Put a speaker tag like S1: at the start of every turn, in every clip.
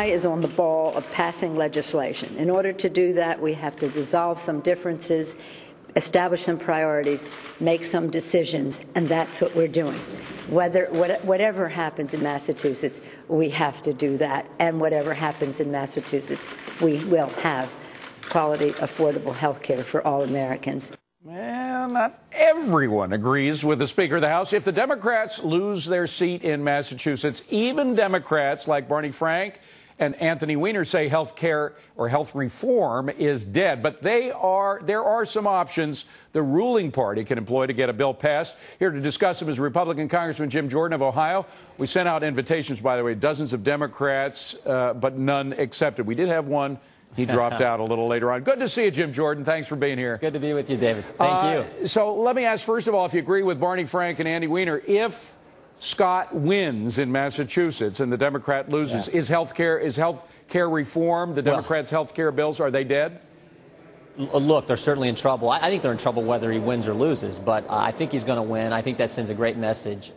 S1: eye is on the ball of passing legislation. In order to do that, we have to resolve some differences, establish some priorities, make some decisions, and that's what we're doing. Whatever happens in Massachusetts, we have to do that, and whatever happens in Massachusetts, we will have quality, affordable health care for all Americans.
S2: Well, not everyone agrees with the Speaker of the House. If the Democrats lose their seat in Massachusetts, even Democrats like Barney Frank and Anthony Weiner say health care or health reform is dead. But there are some options the ruling party can employ to get a bill passed. Here to discuss them is Republican Congressman Jim Jordan of Ohio. We sent out invitations, by the way, dozens of Democrats, but none accepted. We did have one. He dropped out a little later on. Good to see you, Jim Jordan. Thanks for being here.
S3: Good to be with you, David. Thank you.
S2: So let me ask, first of all, if you agree with Barney Frank and Andy Weiner, if Scott wins in Massachusetts and the Democrat loses, is health care reform, the Democrats' health care bills, are they dead?
S3: Look, they're certainly in trouble. I think they're in trouble whether he wins or loses, but I think he's going to win. I think that sends a great message.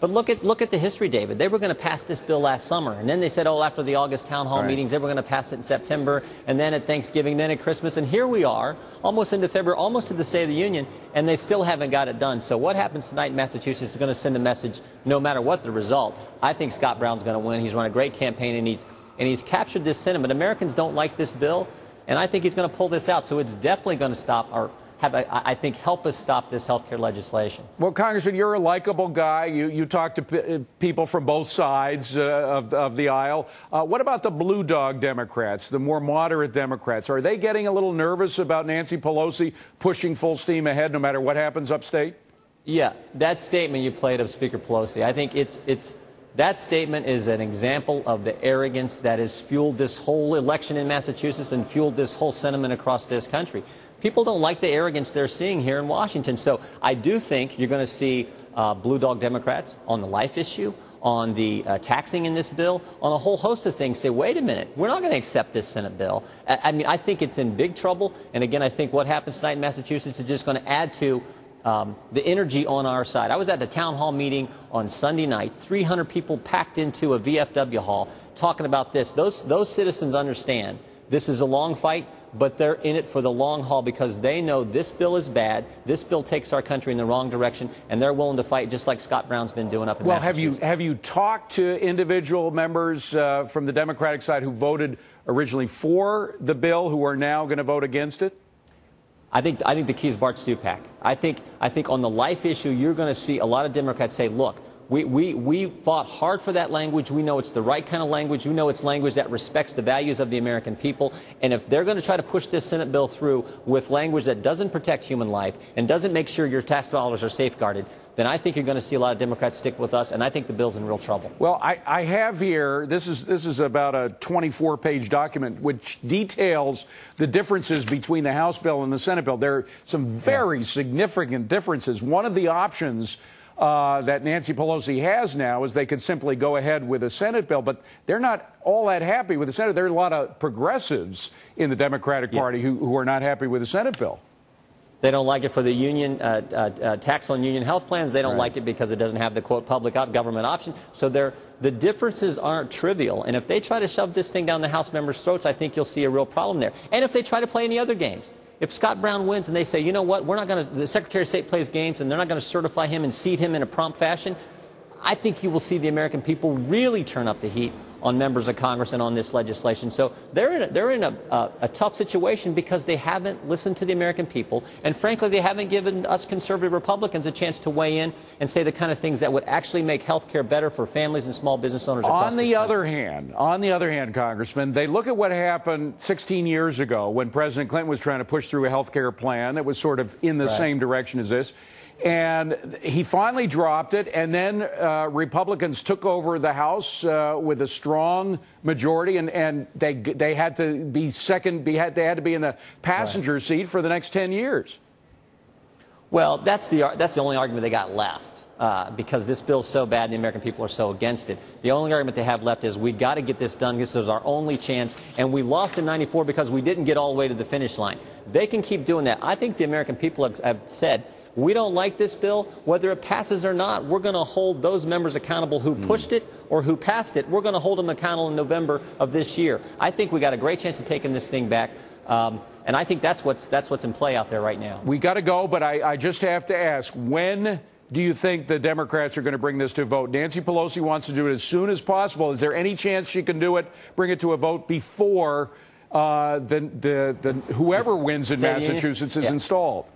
S3: But look at the history, David. They were going to pass this bill last summer, and then they said, oh, after the August town hall meetings, they were going to pass it in September, and then at Thanksgiving, then at Christmas, and here we are, almost into February, almost to the State of the Union, and they still haven't got it done. So what happens tonight in Massachusetts is going to send a message no matter what the result. I think Scott Brown's going to win. He's run a great campaign, and he's captured this sentiment. Americans don't like this bill, and I think he's going to pull this out. So it's definitely going to stop or help us stop this health care legislation.
S2: Well, Congressman, you're a likable guy. You talk to people from both sides of the aisle. What about the blue dog Democrats, the more moderate Democrats? Are they getting a little nervous about Nancy Pelosi pushing full steam ahead no matter what happens upstate?
S3: Yeah, that statement you played of Speaker Pelosi, I think that statement is an example of the arrogance that has fueled this whole election in Massachusetts and fueled this whole sentiment across this country. People don't like the arrogance they're seeing here in Washington. So I do think you're going to see blue dog Democrats on the life issue, on the taxing in this bill, on a whole host of things say, wait a minute, we're not going to accept this Senate bill. I mean, I think it's in big trouble. And again, I think what happens tonight in Massachusetts is just going to add to the energy on our side. I was at the town hall meeting on Sunday night, 300 people packed into a VFW hall talking about this. Those citizens understand this is a long fight, but they're in it for the long haul because they know this bill is bad, this bill takes our country in the wrong direction, and they're willing to fight just like Scott Brown's been doing up in Massachusetts.
S2: Have you talked to individual members from the Democratic side who voted originally for the bill who are now going to vote against it?
S3: I think the key is Bart Stupak. I think on the life issue, you're going to see a lot of Democrats say, look, we fought hard for that language. We know it's the right kind of language. We know it's language that respects the values of the American people. And if they're going to try to push this Senate bill through with language that doesn't protect human life and doesn't make sure your tax dollars are safeguarded, then I think you're going to see a lot of Democrats stick with us, and I think the bill's in real trouble.
S2: Well, I have here, this is about a 24-page document which details the differences between the House bill and the Senate bill. There are some very significant differences. One of the options that Nancy Pelosi has now is they could simply go ahead with a Senate bill, but they're not all that happy with the Senate. There are a lot of progressives in the Democratic Party who are not happy with the Senate bill.
S3: They don't like it for the union tax on union health plans. They don't like it because it doesn't have the, quote, public government option. So the differences aren't trivial. And if they try to shove this thing down the House members' throats, I think you'll see a real problem there. And if they try to play any other games. If Scott Brown wins and they say, you know what, we're not going to, the Secretary of State plays games and they're not going to certify him and seat him in a prompt fashion, I think you will see the American people really turn up the heat on members of Congress and on this legislation. So they're in a tough situation because they haven't listened to the American people, and frankly, they haven't given us conservative Republicans a chance to weigh in and say the kind of things that would actually make health care better for families and small business owners across
S2: this country. On the other hand, Congressman, they look at what happened 16 years ago when President Clinton was trying to push through a health care plan that was sort of in the same direction as this. And he finally dropped it, and then Republicans took over the House with a strong majority, and they had to be they had to be in the passenger seat for the next 10 years.
S3: Well, that's the only argument they got left. because this bill's so bad and the American people are so against it. The only argument they have left is we got to get this done. This is our only chance, and we lost in '94 because we didn't get all the way to the finish line. They can keep doing that. I think the American people have said, we don't like this bill, whether it passes or not. We're going to hold those members accountable who pushed it or who passed it. We're going to hold them accountable in November of this year. I think we got a great chance of taking this thing back. And I think that's what's in play out there right now.
S2: We got to go, but I just have to ask, when do you think the Democrats are going to bring this to a vote? Nancy Pelosi wants to do it as soon as possible. Is there any chance she can do it, bring it to a vote before whoever wins in Massachusetts is installed?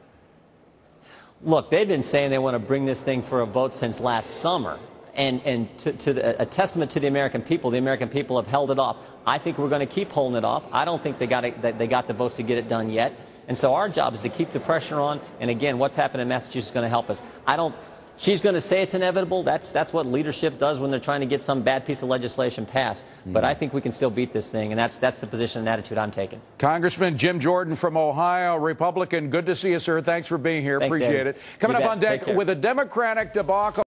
S3: Look, they've been saying they want to bring this thing for a vote since last summer. And a testament to the American people have held it off. I think we're going to keep holding it off. I don't think they got the votes to get it done yet. And so our job is to keep the pressure on. And again, what's happened in Massachusetts is going to help us. She's going to say it's inevitable. That's what leadership does when they're trying to get some bad piece of legislation passed. But I think we can still beat this thing, and that's the position and attitude I'm taking.
S2: Congressman Jim Jordan from Ohio, Republican. Good to see you, sir. Thanks for being here.
S3: Thanks,
S2: Appreciate
S3: David.
S2: it. Coming up on deck with a Democratic debacle.